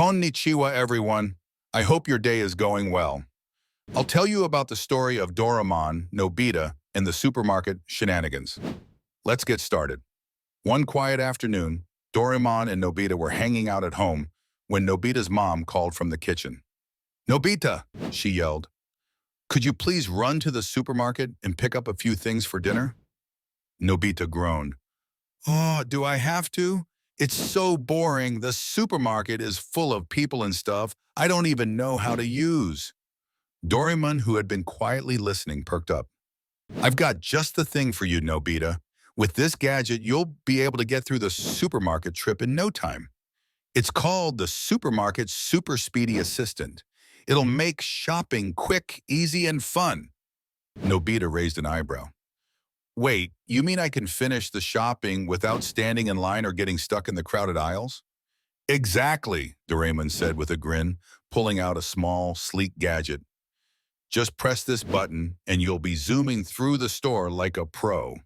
Konnichiwa, everyone. I hope your day is going well. I'll tell you about the story of Doraemon, Nobita, and the supermarket Shenanigans. Let's get started. One quiet afternoon, Doraemon and Nobita were hanging out at home when Nobita's mom called from the kitchen. "Nobita," she yelled, "could you please run to the supermarket and pick up a few things for dinner?" Nobita groaned. "Oh, do I have to? It's so boring. The supermarket is full of people and stuff I don't even know how to use." Doraemon, who had been quietly listening, perked up. "I've got just the thing for you, Nobita. With this gadget, you'll be able to get through the supermarket trip in no time. It's called the Supermarket Super Speedy Assistant. It'll make shopping quick, easy, and fun." Nobita raised an eyebrow. "Wait, you mean I can finish the shopping without standing in line or getting stuck in the crowded aisles?" "Exactly," Doraemon said with a grin, pulling out a small, sleek gadget. "Just press this button and you'll be zooming through the store like a pro."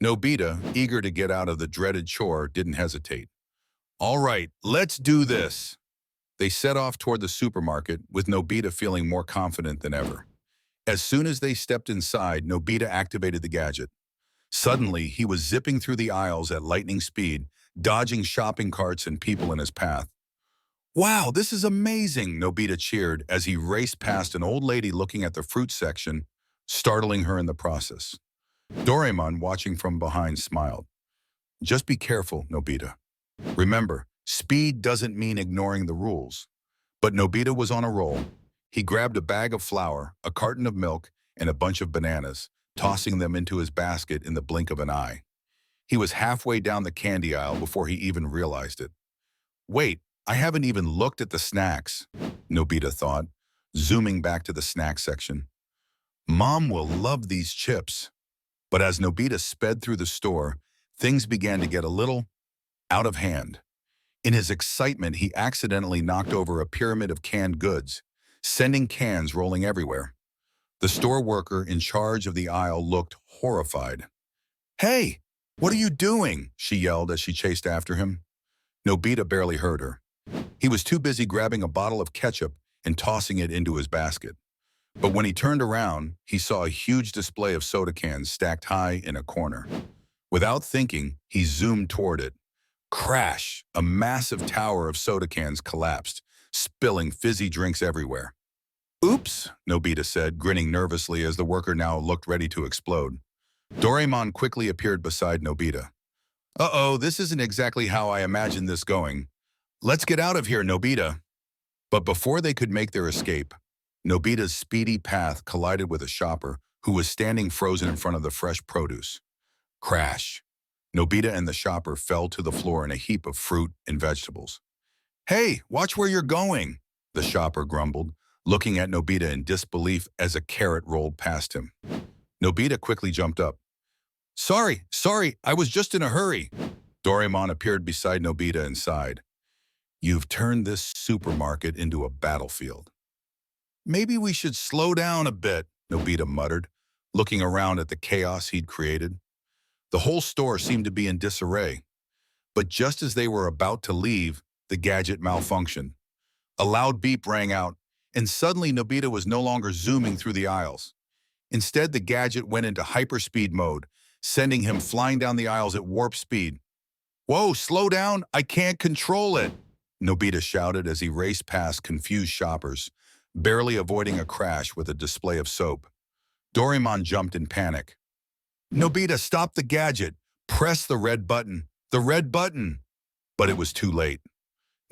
Nobita, eager to get out of the dreaded chore, didn't hesitate. "All right, let's do this." They set off toward the supermarket, with Nobita feeling more confident than ever. As soon as they stepped inside, Nobita activated the gadget. Suddenly, he was zipping through the aisles at lightning speed, dodging shopping carts and people in his path. "Wow, this is amazing!" Nobita cheered as he raced past an old lady looking at the fruit section, startling her in the process. Doraemon, watching from behind, smiled. "Just be careful, Nobita. Remember, speed doesn't mean ignoring the rules." But Nobita was on a roll. He grabbed a bag of flour, a carton of milk, and a bunch of bananas, tossing them into his basket in the blink of an eye. He was halfway down the candy aisle before he even realized it. "Wait, I haven't even looked at the snacks," Nobita thought, zooming back to the snack section. "Mom will love these chips." But as Nobita sped through the store, things began to get a little out of hand. In his excitement, he accidentally knocked over a pyramid of canned goods, sending cans rolling everywhere. The store worker in charge of the aisle looked horrified. "Hey, what are you doing?" she yelled as she chased after him. Nobita barely heard her. He was too busy grabbing a bottle of ketchup and tossing it into his basket. But when he turned around, he saw a huge display of soda cans stacked high in a corner. Without thinking, he zoomed toward it. Crash! A massive tower of soda cans collapsed, spilling fizzy drinks everywhere. "Oops," Nobita said, grinning nervously as the worker now looked ready to explode. Doraemon quickly appeared beside Nobita. "Uh-oh, this isn't exactly how I imagined this going. Let's get out of here, Nobita." But before they could make their escape, Nobita's speedy path collided with a shopper who was standing frozen in front of the fresh produce. Crash! Nobita and the shopper fell to the floor in a heap of fruit and vegetables. "Hey, watch where you're going," the shopper grumbled, looking at Nobita in disbelief as a carrot rolled past him. Nobita quickly jumped up. Sorry, I was just in a hurry." Doraemon appeared beside Nobita and sighed. "You've turned this supermarket into a battlefield." "Maybe we should slow down a bit," Nobita muttered, looking around at the chaos he'd created. The whole store seemed to be in disarray. But just as they were about to leave, the gadget malfunctioned. A loud beep rang out, and suddenly Nobita was no longer zooming through the aisles. Instead, the gadget went into hyperspeed mode, sending him flying down the aisles at warp speed. "Whoa, slow down! I can't control it!" Nobita shouted as he raced past confused shoppers, barely avoiding a crash with a display of soap. Doraemon jumped in panic. "Nobita, stop the gadget! Press the red button! The red button!" But it was too late.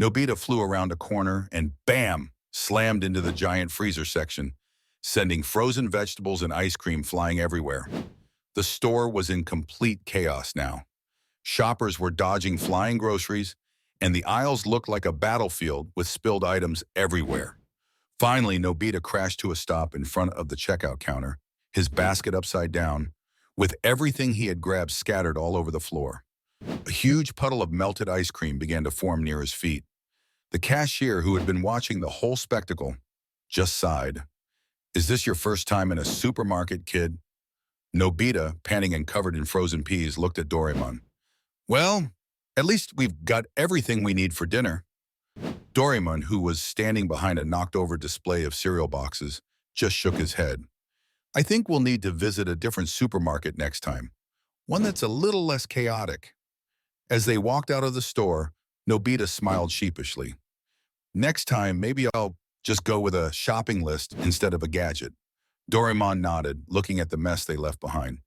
Nobita flew around a corner and bam! Slammed into the giant freezer section, sending frozen vegetables and ice cream flying everywhere. The store was in complete chaos now. Shoppers were dodging flying groceries, and the aisles looked like a battlefield with spilled items everywhere. Finally, Nobita crashed to a stop in front of the checkout counter, his basket upside down, with everything he had grabbed scattered all over the floor. A huge puddle of melted ice cream began to form near his feet. The cashier, who had been watching the whole spectacle, just sighed. "Is this your first time in a supermarket, kid?" Nobita, panting and covered in frozen peas, looked at Doraemon. "Well, at least we've got everything we need for dinner." Doraemon, who was standing behind a knocked-over display of cereal boxes, just shook his head. I think we'll need to visit a different supermarket next time, one that's a little less chaotic. As they walked out of the store, Nobita smiled sheepishly. Next time, maybe I'll just go with a shopping list instead of a gadget. Doraemon nodded, looking at the mess they left behind.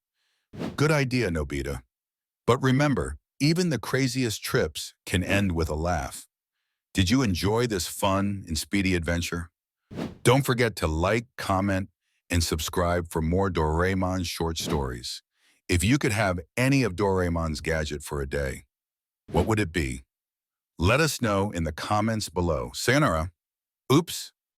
Good idea, Nobita. But remember, even the craziest trips can end with a laugh. Did you enjoy this fun and speedy adventure? Don't forget to like, comment, and subscribe for more Doraemon short stories. If you could have any of Doraemon's gadget for a day, what would it be? Let us know in the comments below. Sayonara. Oops.